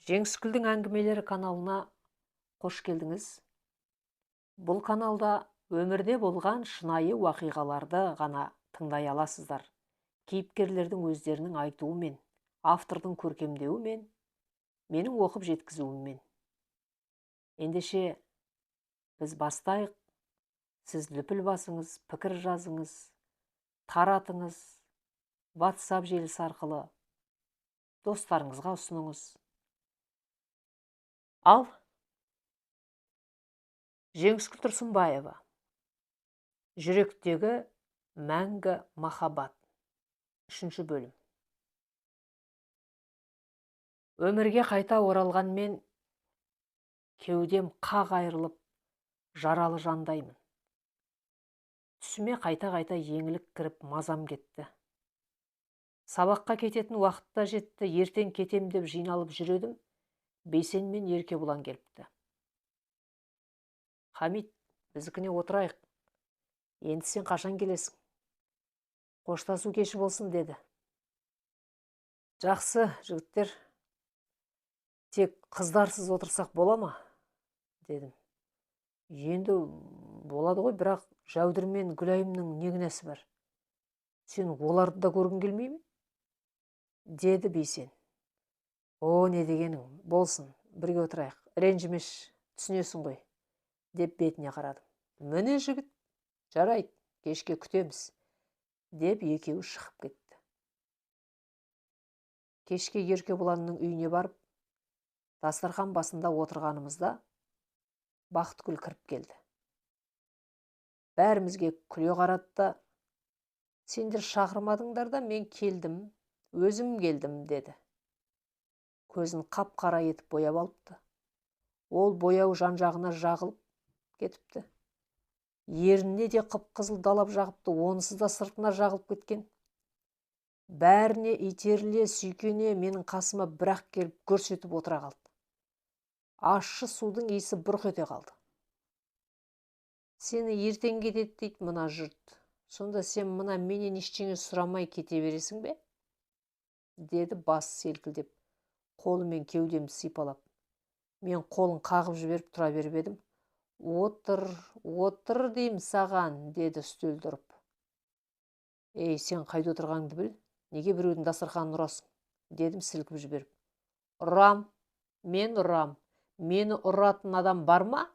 Жеңіскүлдің әңгімелері каналына қош келдіңіз. Бұл каналда өмірде болған шынайы уақиғаларды ғана тыңдай аласыздар. Кейіпкерлердің өздерінің айтуымен, автордың көркемдеуімен, менің оқып жеткізуіммен. Ендеше біз бастайық. Сіз лүпіл басыңыз, пікір жазыңыз, таратыңыз, WhatsApp желісі арқылы достарыңызға ұсыныңыз. Ал Жеңіскүл Тұрсынбаева, жүректегі мәңгі махаббат. 3 бөлім. Өмірге қайта оралғанмен кеудем қақ айырылып, жаралы жандаймын. Түсіме қайта-қайта еңілік кіріп, мазам кетті. Сабаққа кететін уақытта жетті, ертең кетем деп жиналып жүредім. Бейсен мен Еркебұлан келіпті. Хамит, біздікіне отырайық. Енді сен қашан келесің? Қоштасу кеші болсын, деді. Жақсы, жігіттер. Тек қыздарсыз отырсақ бола ма? Дедім. Енді болады ғой, бірақ Жәудір мен Гүлайымның не күнәсі бар? Сен оларды да көргің келмей ме? Деді Бейсен. О, не дегенің, болсын, бірге отырайық. Ренжімеш, түсінесің ғой, деп бетіне қарадым. Міне жігіт, жарайды, кешке күтеміз, деп екеуі шығып кетті. Кешке Еркебұланның үйіне барып, дастархан басында отырғанымызда Бақытгүл кіріп келді. Бәрімізге күле қарады да, сендер шақырмадыңдар да мен келдім, өзім келдім, деді. Көзін қап-қара етіп бояп алыпты. Ол бояу жан-жағына жағылып кетіпті. Ерініне де қып-қызыл далап жағыпты, онысы да сыртына жағылып кеткен. Бәріне итеріле сүйкене менің қасыма бірақ келіп көрсетіп отыра қалды. Ащы судың иісі бұрқ ете қалды. Сені ертең кетеді дейді мына жұрт. Сонда сен мына менен ештеңе сұрамай кете бересің бе? Деді басы селкілдеп, қолымен кеудемді сипалап. Мен қолын қағып жіберіп тұра беріп едім. Отыр дейм саған, деді үстелді ұрып. Ей, сен қайда отырғаныңды біл, неге біреудің дастарханын ұрасың? Дедім сілкіп жіберіп. Ұрам, мен ұрам, мені ұратын адам бар ма?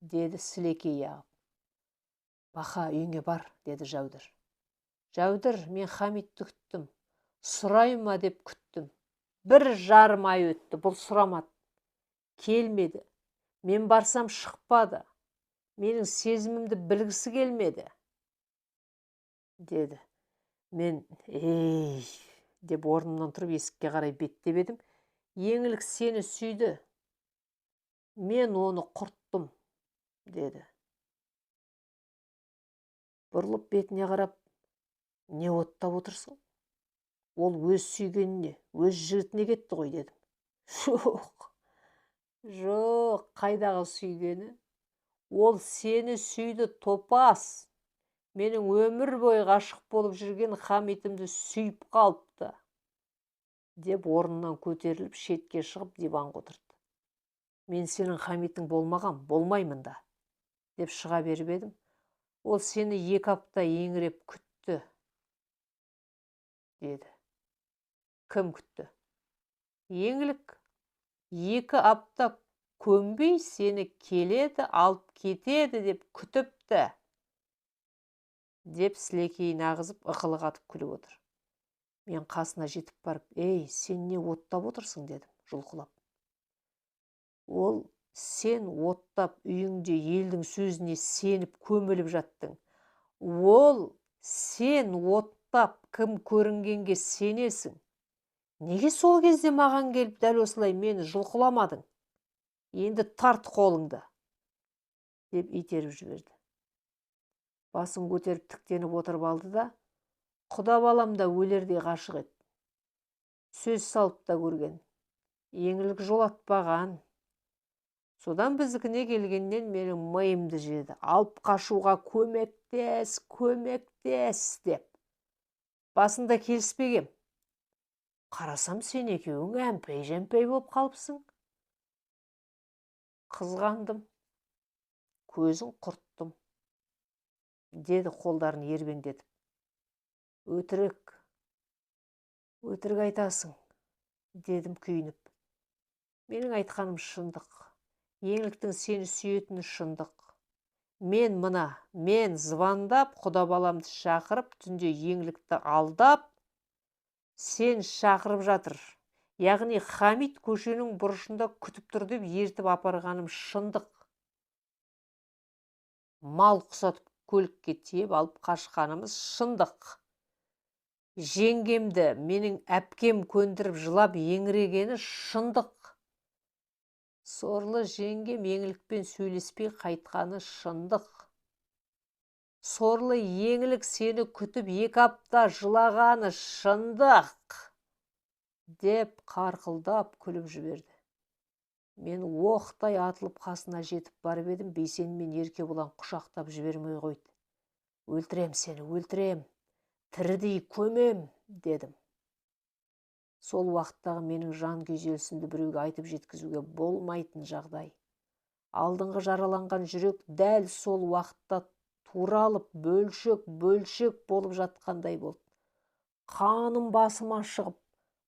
Деді сілекей ағып. Бақа, үйіңе бар, деді Жәудір. Жәудір, мен Хамитті күттім, сұрай ма деп күттім. 1,5 ай өтті, бұл сұрамады. Келмеді. Мен барсам шықпады. Менің сезімімді білгісі келмеді. Деді. Мен, деп орнымнан тұрып есікке қарай беттеп едім. Еңілік сені сүйді. Мен оны құрттым, деді. Бұрылып бетіне қарап, не оттап отырсың? Ол өз сүйгеніне, өз жігітіне кетті ғой, дедім. Жоқ, қайдағы сүйгені? Ол сені сүйді, топас. Менің өмір бойы ғашық болып жүрген Хамитімді сүйіп қалыпты, деп орнынан көтеріліп шетке шығып диванға отырды. Мен сенің Хамитің болмаған, болмаймын да, деп шыға беріп едім. Ол сені 2 апта еңіреп күтті, деді. Кім күтті? Еңілік 2 апта көнбей сені келеді, алып кетеді деп күтіпті, деп сілекейін ағызып, ықылы қатып күліп отыр. Мен қасына жетіп барып, ей, сен не оттап отырсың, дедім, жұлқылап. Ол сен оттап үйіңде елдің сөзіне сеніп көміліп жаттың. Ол сен оттап кім көрінгенге сенесің. Неге сол кезде маған келіп дәл осылай мені жұлқыламадың? Енді тарт қолыңды, деп итеріп жіберді. Басын көтеріп тіктеніп отырып алды да, құда балам да өлердей ғашық еді. Сөз салып та көрген. Еңілік жолатпаған. Содан біздікіне келгеннен менің миымды жеді. Алып қашуға көмектес, деп. Басында келіспегем. Қарасам сен екеуің әмпей-жәмпей болып қалыпсың. Қызғандым, көзін құрттым, деді қолдарын ербеңдетіп. Өтірік айтасың, дедім күйініп. Менің айтқаным шындық. Еңліктің сені сүйетіні шындық. Мен звондап, құда баламды шақырып, түнде еңлікті алдап, сен шақырып жатыр. Яғни Хамит көшенің бұрышында күтіп тұр деп ертіп апарғаным шындық. Мал құсатып көлікке тиеп алып қашқанымыз шындық. Жеңгемді менің әпкем көндіріп жылап еңірегені шындық. Сорлы жеңгем еңлікпен сөйлеспей қайтқаны шындық. Сорлы еңлік сені күтіп 2 апта жылағаны шындық, деп қарқылдап күліп жіберді. Мен оқтай атылып қасына жетіп барып едім, Бейсен мен Еркебұлан құшақтап жібермей қойды. Өлтірем сені, өлтірем, тірідей көмем, дедім. Сол уақыттағы менің жан күйзелісімді біреуге айтып жеткізуге болмайтын жағдай. Алдыңғы жараланған жүрек дәл сол уақытта туралып, бөлшек болып жатқандай болды. Қаным басыма шығып,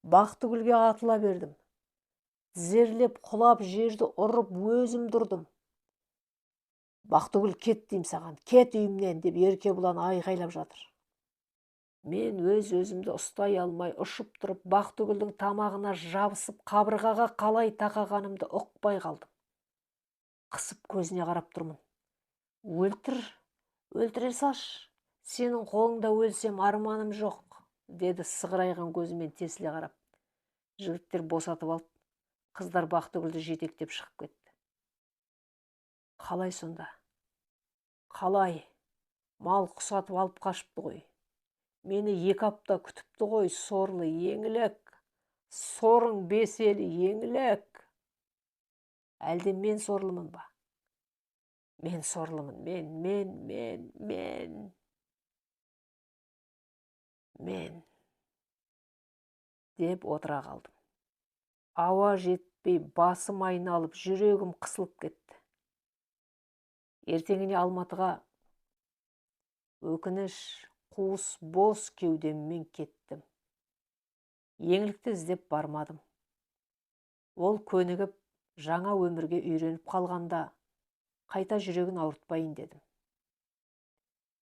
Бақтыгүлге атыла бердім. Тізерлеп құлап жерді ұрып өзім тұрдым. Бақтыгүл, кет дейм саған, кет үйімнен, деп Еркебұлан айқайлап жатыр. Мен өзімді ұстай алмай ұшып тұрып, Бақтыгүлдің тамағына жабысып, қабырғаға қалай тақағанымды ұқпай қалдым. Қысып көзіне қарап тұрмын. Өлтіре саш, сенің қолыңда өлсем арманым жоқ, деді сығырайған көзімен тесіле қарап. Жігіттер босатып алып, қыздар Бақтыгүлді жетектеп шығып кетті. Қалай сонда? Қалай? Мал құсатып алып қашыпты ғой. Мені 2 апта күтіпті ғой, сорлы еңлік. Сорың беселі еңлік. Әлде мен сорлымын ба? Мен сорлымын, мен. Деп отыра қалдым. Ауа жетпей, басым айналып, жүрегім қысылып кетті. Ертеңіне Алматыға өкініш, қуыс, бос кеудеммен кеттім. Еңлікті іздеп бармадым. Ол көнігіп, жаңа өмірге үйреніп қалғанда, қайта жүрегін ауыртпайын дедім.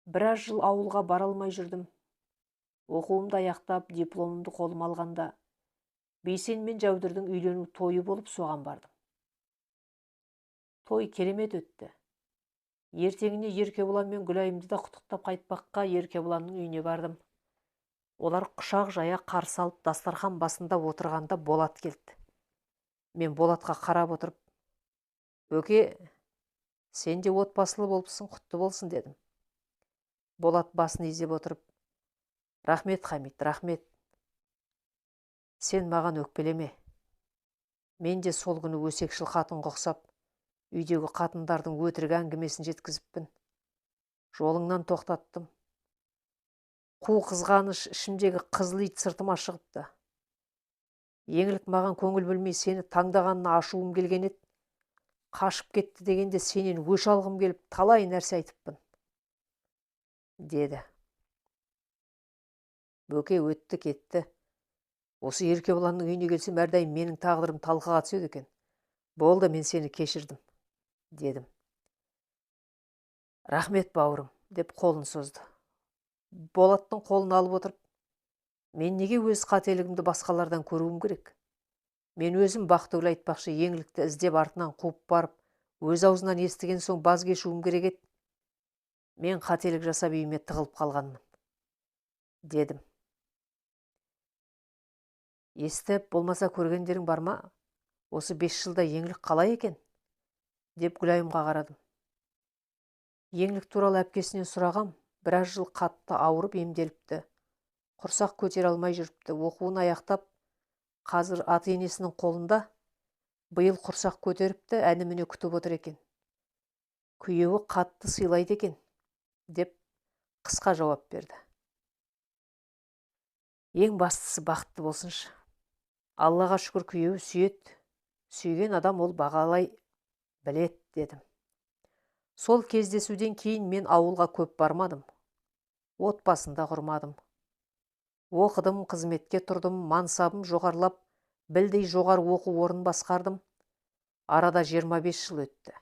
Біраз жыл ауылға бара алмай жүрдім. Оқуымды аяқтап, дипломымды қолыма алғанда, Бейсен мен Жәудірдің үйлену тойы болып соған бардым. Той керемет өтті. Ертеңіне Еркебұлан мен Гүлайымды да құттықтап қайтпаққа Еркебұланның үйіне бардым. Олар құшақ жая қарсы алып, дастархан басында отырғанда Болат келді. Мен Болатқа қарап отырып, «Өке, сен де отбасылы болыпсың, құтты болсын», дедім. Болат басын изеп отырып, «Рахмет, Хамит, рахмет. Сен маған өкпелеме. Мен де сол күні өсекшіл қатын құқсап, үйдегі қатындардың өтірік әңгімесін жеткізіппін. Жолыңнан тоқтаттым. Қу қызғаныш ішімдегі қызыл ит сыртыма шығыпты. Еңлік маған көңіл бөлмей сені таңдағанына ашуым келген еді. Қашып кетті дегенде сенен өш алғым келіп, талай нәрсе айтыппын», деді. Бөке, өтті кетті. Осы Еркебұланның үйіне келсем, әрдайым менің тағдырым талқыға түседі екен. Болды, мен сені кешірдім, дедім. «Рахмет, бауырым», деп қолын созды. Болаттың қолын алып отырып, «Мен неге өз қателігімді басқалардан көруім керек? Мен өзім Бақтыгүл айтпақшы еңлікті іздеп артынан қуып барып, өз аузынан естіген соң баз кешуім керек еді. Мен қателік жасап үйіме тығылып қалғанмын», дедім. «Естіп, болмаса көргендерің бар ма? Осы 5 жылда еңлік қалай екен?» деп Гүлайымға қарадым. Еңлік туралы әпкесінен сұрағам, біраз жыл қатты ауырып емделіпті. Құрсақ көтере алмай жүріпті. Оқуын аяқтап, қазір ата-енесінің қолында, биыл құрсақ көтеріпті, әні-міне күтіп отыр екен. Күйеуі қатты сыйлайды екен, деп қысқа жауап берді. Ең бастысы бақытты болсыншы. Аллаға шүкір күйеуі сүйет. Сүйген адам ол бағалай білет, дедім. Сол кездесуден кейін мен ауылға көп бармадым. Отбасында құрмадым. Оқыдым, қызметке тұрдым, мансабым жоғарылап, білдей жоғары оқу орнын басқардым. Арада 25 жыл өтті.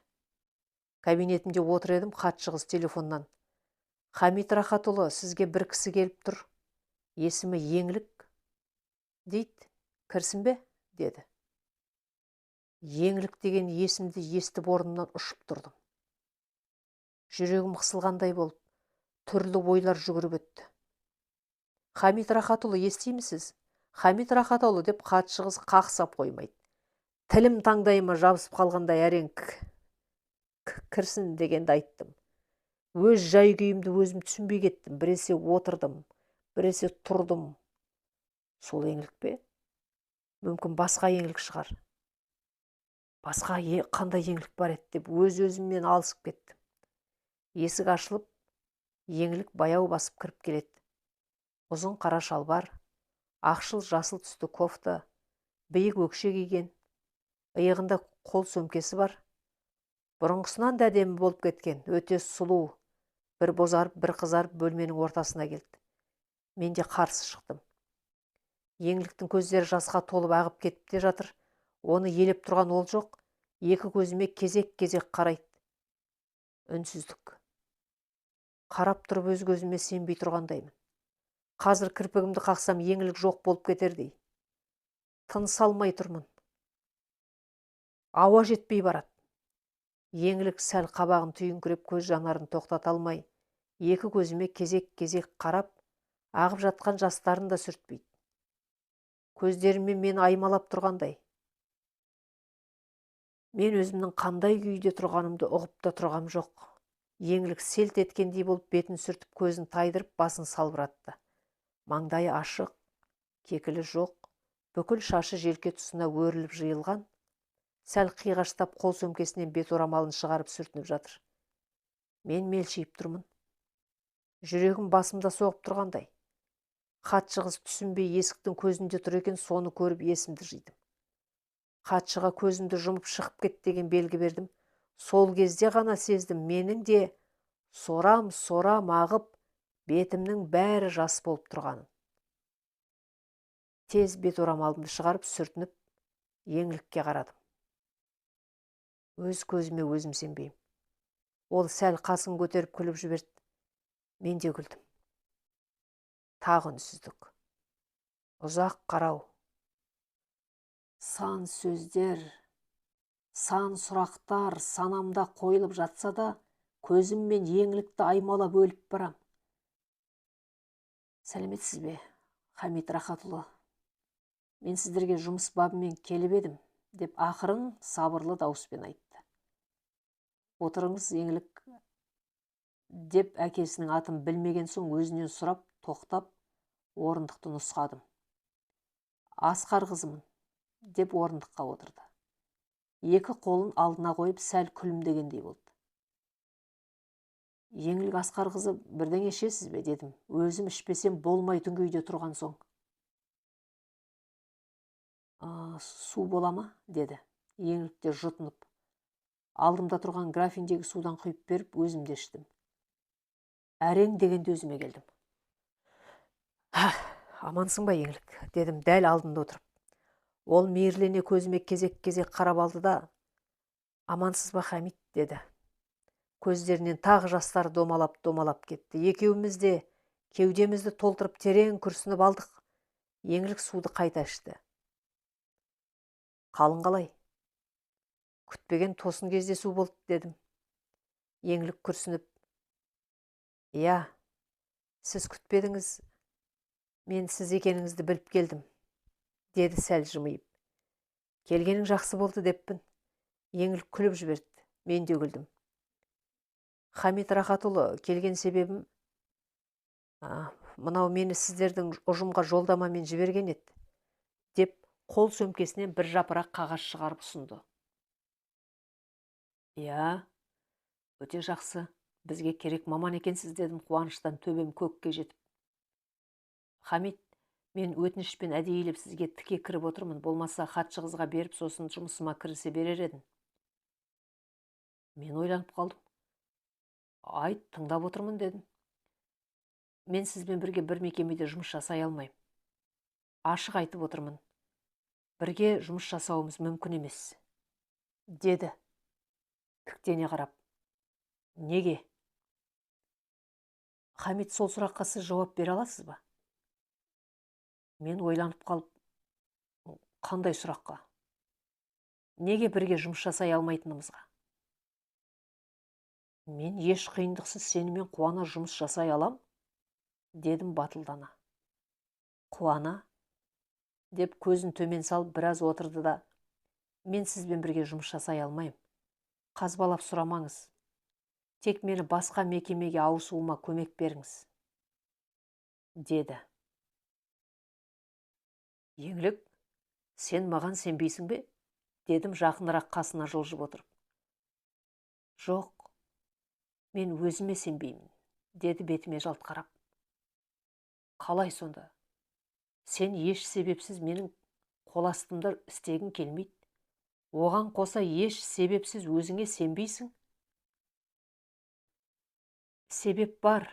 Кабинетімде отыр едім, хатшы қыз телефоннан: Хамит Рахатұлы, сізге бір кісі келіп тұр. Есімі Еңлік дейді. Кірсін бе? Деді. Еңлік деген есімді естіп орнымнан ұшып тұрдым. Жүрегім қысылғандай болып, түрлі ойлар жүгіріп өтті. Хамит Рахатұлы, естимісіз? Хамит Рахатұлы деп хатшы қыз қақсап қоймайды. Тілім таңдайыма жабысып қалғандай әрең кірсін дегенді айттым. Өз жай күйімді өзім түсінбей кеттім. Біресе отырдым, біресе тұрдым. Сол Еңлік пе? Мүмкін басқа Еңлік шығар. Басқа қандай Еңлік бар еді деп өз-өзіммен алысып кеттім. Есік ашылып, Еңлік баяу басып кіріп келеді. Ұзын қара шалбар, ақшыл жасыл түсті кофта, биік өкше киген, иығында қол сөмкесі бар. Бұрынғысынан да әдемі болып кеткен, өте сұлу. Бір бозарып, бір қызарып бөлменің ортасына келді. Мен де қарсы шықтым. Еңліктің көздері жасқа толып ағып кетіп те жатыр. Оны елеп тұрған ол жоқ. Екі көзіме кезек-кезек қарайды. Үнсіздік. Қарап тұрып өз көзіме сенбей тұрғандаймын. Қазір кірпігімді қақсам Еңлік жоқ болып кетердей. Тыныс алмай тұрмын. Ауа жетпей барады. Еңлік сәл қабағын түйіңкіреп, көз жанарын тоқтата алмай, екі көзіме кезек-кезек қарап, ағып жатқан жастарын да сүртпейді. Көздерімен мені аймалап тұрғандай. Мен өзімнің қандай күйде тұрғанымды ұғып та тұрғам жоқ. Еңлік селт еткендей болып бетін сүртіп, көзін тайдырып, басын салбыратты. Маңдайы ашық, кекілі жоқ, бүкіл шашы желке тұсына өріліп жиылған. Сәл қиғаштап қол сөмкесінен бет орамалын шығарып сүртініп жатыр. Мен мелшиіп тұрмын. Жүрегім басымда соғып тұрғандай. Хатшы қыз түсінбей есіктің көзінде тұр екен, соны көріп есімді жидым. Хатшыға көзімді жұмып шығып кет деген белгі бердім. Сол кезде ғана сездім, менің де сорам ағып, бетімнің бәрі жас болып тұрғанын. Тез бет орамалымды шығарып сүртініп, Еңлікке қарадым. Өз көзіме өзім сенбеймін. Ол сәл қасын көтеріп күліп жіберді. Мен де күлдім. Тағы үнсіздік. Ұзақ қарау. Сан сөздер, сан сұрақтар санамда қойылып жатса да, көзіммен Еңлікті аймалап өліп барам. Сәлеметсіз бе, Хамит Рахатұлы? Мен сіздерге жұмыс бабымен келіп едім, деп ақырын сабырлы дауыспен айтты. Отырыңыз, Еңлік, деп әкесінің атын білмеген соң өзінен сұрап, тоқтап, орындықты нұсқадым. Асқар қызымын, деп орындыққа отырды. Екі қолын алдына қойып сәл күлімдегендей болды. Еңлік Асқар қызы, бірдеңе ішесіз бе, дедім. Өзім ішпесем болмайтын күйде тұрған соң. Су бола ма? Деді. Еңлік те жұтынып. Алдымда тұрған графиндегі судан құйып беріп, өзімде іштім. Әрең дегенде өзіме келдім. Амансың ба, Еңлік? Дедім дәл алдында отырып. Ол мейірлене көзіме кезек-кезек қарап алды да, амансыз ба, Хамит? Деді. Көздерінен тағы жастары домалап кетті. Екеуміз де кеудемізді толтырып терең күрсініп алдық. Еңлік суды қайта ішті. Қалың қалай? Күтпеген тосын кездесу болды, дедім. Еңлік күрсініп, «Я, сіз күтпедіңіз, мен сіз екеніңізді біліп келдім», деді сәл жымиып. «Келгенің жақсы болды деппін». Еңлік күліп жіберді. Мен де күлдім. «Хамит Рахатұлы, келген себебім, мынау мені сіздердің ұжымға жолдамамен жіберген еді», деп қол сөмкесінен бір жапырақ қағаз шығарып ұсынды. «Я, өте жақсы, бізге керек маман екенсіз», дедім қуаныштан төбем көкке жетіп. «Хамит, Мен өтінішпен әдейілеп сізге тіке кіріп отырмын, болмаса хатшы қызға беріп, сосын жұмысыма кірісе берер едім. Мен ойланып қалдым. Айт, тыңдап отырмын дедім. Мен сізбен бірге бір мекемеде жұмыс жасай алмаймын. Ашық айтып отырмын. Бірге жұмыс жасауымыз мүмкін емес, деді, тіктене қарап. Неге? Хамит, сол сұраққа сіз жауап бере аласыз ба? Мен ойланып қалып, қандай сұраққа? Неге бірге жұмыс жасай алмайтынымызға? Мен еш қиындықсыз сенімен қуана жұмыс жасай алам, дедім батылдана. Қуана? Деп көзін төмен салып біраз отырды да, мен сізбен бірге жұмыс жасай алмайым. Қазбалап сұрамаңыз. Тек мені басқа мекемеге ауысуыма көмек беріңіз, деді. Еңлік, сен маған сенбейсің бе? Дедім жақынырақ қасына жылжып отырып. Жоқ, мен өзіме сенбеймін, деді бетіме жалт қарап. Қалай сонда? Сен еш себепсіз менің қол астымда істегің келмейді. Оған қоса еш себепсіз өзіңе сенбейсің? Себеп бар,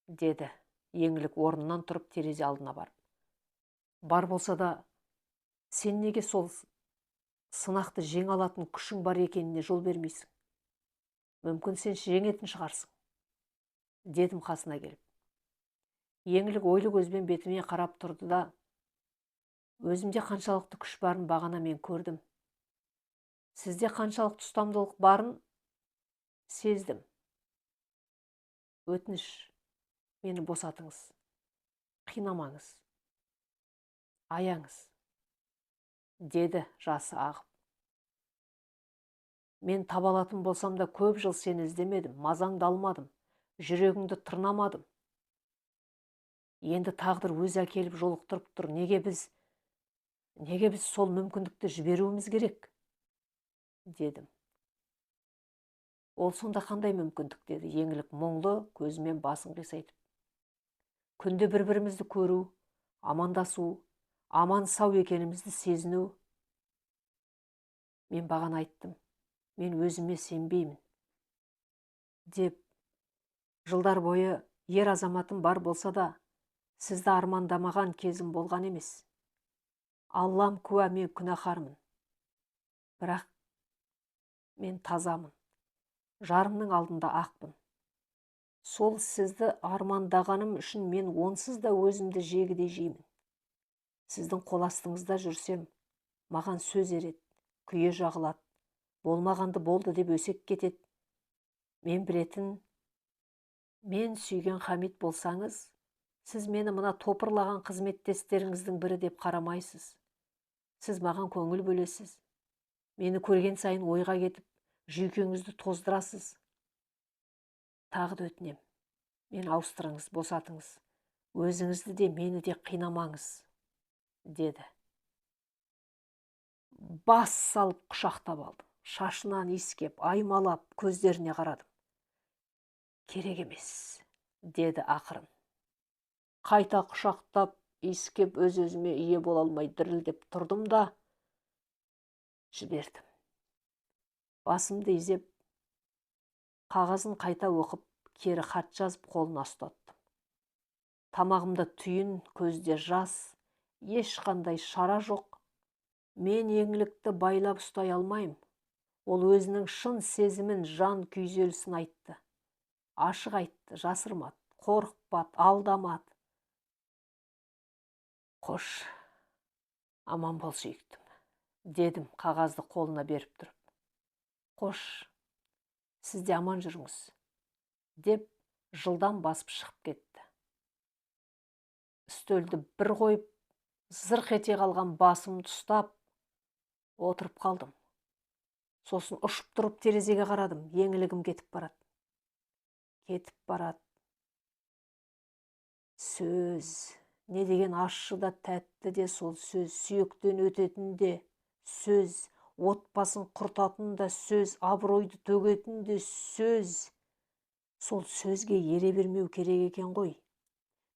деді Еңлік орнынан тұрып терезе алдына барып. Бар болса да, сен неге сол сынақты жеңе алатын күшің бар екеніне жол бермейсің? Мүмкін сен жеңетін шығарсың, дедім қасына келіп. Еңлік ойлы көзбен бетіме қарап тұрды да, өзімде қаншалықты күш барын бағана мен көрдім. Сізде қаншалықты ұстамдылық барын сездім. Өтініш, мені босатыңыз. Қинамаңыз. Аяңыз, деді жасы ағып. Мен табалатын болсам да көп жыл сені іздемедім, мазаңды алмадым, жүрегіңді тырнамадым. Енді тағдыр өз әкеліп жолықтырып тұр. Неге біз сол мүмкіндікті жіберуіміз керек? Дедім. Ол сонда қандай мүмкіндік, деді Еңлік мұңлы көзімен басын қисайтып. Күнде бір-бірімізді көру, амандасу, аман сау екенімізді сезіну. Мен бағана айттым, мен өзіме сенбеймін, деп, жылдар бойы ер азаматым бар болса да, сізді армандамаған кезім болған емес. Аллам куә, мен күнәһармын. Бірақ мен тазамын. Жарымның алдында ақпын. Сол сізді армандағаным үшін мен онсыз да өзімді жегідей жеймін. Сіздің қол астыңызда жүрсем, маған сөз ереді, күйе жағылады, болмағанды болды деп өсек кетеді. Мен білетін, мен сүйген Хамит болсаңыз, сіз мені мына топырлаған қызметтестеріңіздің бірі деп қарамайсыз. Сіз маған көңіл бөлесіз. Мені көрген сайын ойға кетіп, жүйкеңізді тоздырасыз. Тағы да өтінем, мен ауыстырыңыз, босатыңыз. Өзіңізді де, мені де қинамаңыз, деді. Бас салып құшақтап алдым. Шашынан иіскеп, аймалап, көздеріне қарадым. Керек емес, деді ақырын. Қайта құшақтап, иіскеп, өз-өзіме ие бола алмай дірілдеп тұрдым да жібердім. Басымды изеп, қағазын қайта оқып, кері хат жазып қолына ұстаттым. Тамағымда түйін, көзде жас, ешқандай шара жоқ. Мен Еңлікті байлап ұстай алмайым. Ол өзінің шын сезімін, жан күйзелісін айтты. Ашық айтты, жасырмады, қорықпады, алдамады. Қош, аман бол сүйіктім, дедім қағазды қолына беріп тұрып. Қош, сіз де аман жүріңіз, деп жылдам басып шығып кетті. Үстелді бір қойып, зырқ ете қалған басымды ұстап, отырып қалдым. Сосын ұшып тұрып терезеге қарадым, Еңлігім кетіп барады. Кетіп барады. Сөз, не деген ащы да тәтті де сол сөз, сүйектен өтетін де сөз, отбасын құртатын да сөз, абыройды төгетін де сөз. Сол сөзге ере бермеу керек екен ғой.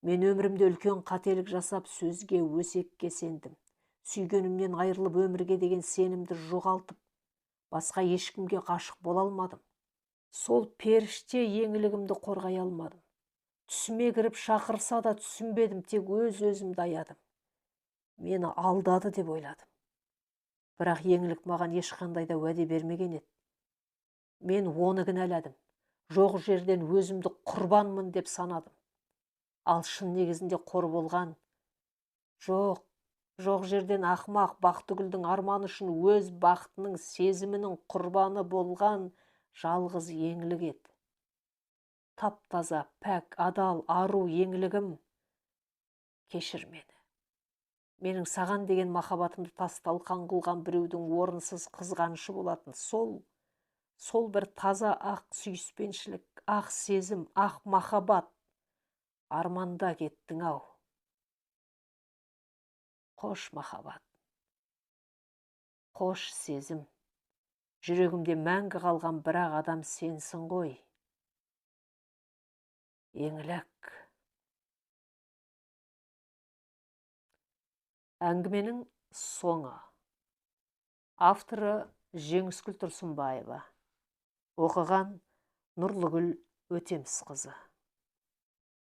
Мен өмірімде үлкен қателік жасап, сөзге, өсекке сендім. Сүйгенімнен айырылып, өмірге деген сенімді жоғалтып, басқа ешкімге ғашық бола алмадым. Сол періште еңлігімді қорғай алмадым. Түсіме кіріп шақырса да түсінбедім, тек өз-өзімді аядым. Мені алдады деп ойладым. Бірақ еңлік маған ешқандай да уәде бермеген еді. Мен оны кінәладым. Жоқ жерден өзімді құрбанмын деп санадым. Ал шын негізінде қор болған. Жоқ жерден ақымақ Бақтыгүлдің арманы үшін өз бақытының сезімінің құрбаны болған жалғыз еңлік еді. Тап-таза, пәк, адал, ару еңлігім, кешір мені. Менің саған деген махаббатымды тас-талқан қылған біреудің орынсыз қызғанышы болатын. Сол бір таза ақ сүйіспеншілік, ақ сезім, ақ махаббат арманда кеттің ау. Қош махаббат, қош сезім, жүрегімде мәңгі қалған бірақ адам сенсің ғой. Еңлік. Әңгіменің соңы. Авторы Жеңіскүл Тұрсынбаева. Оқыған Нұрлыгүл Өтемісқызы.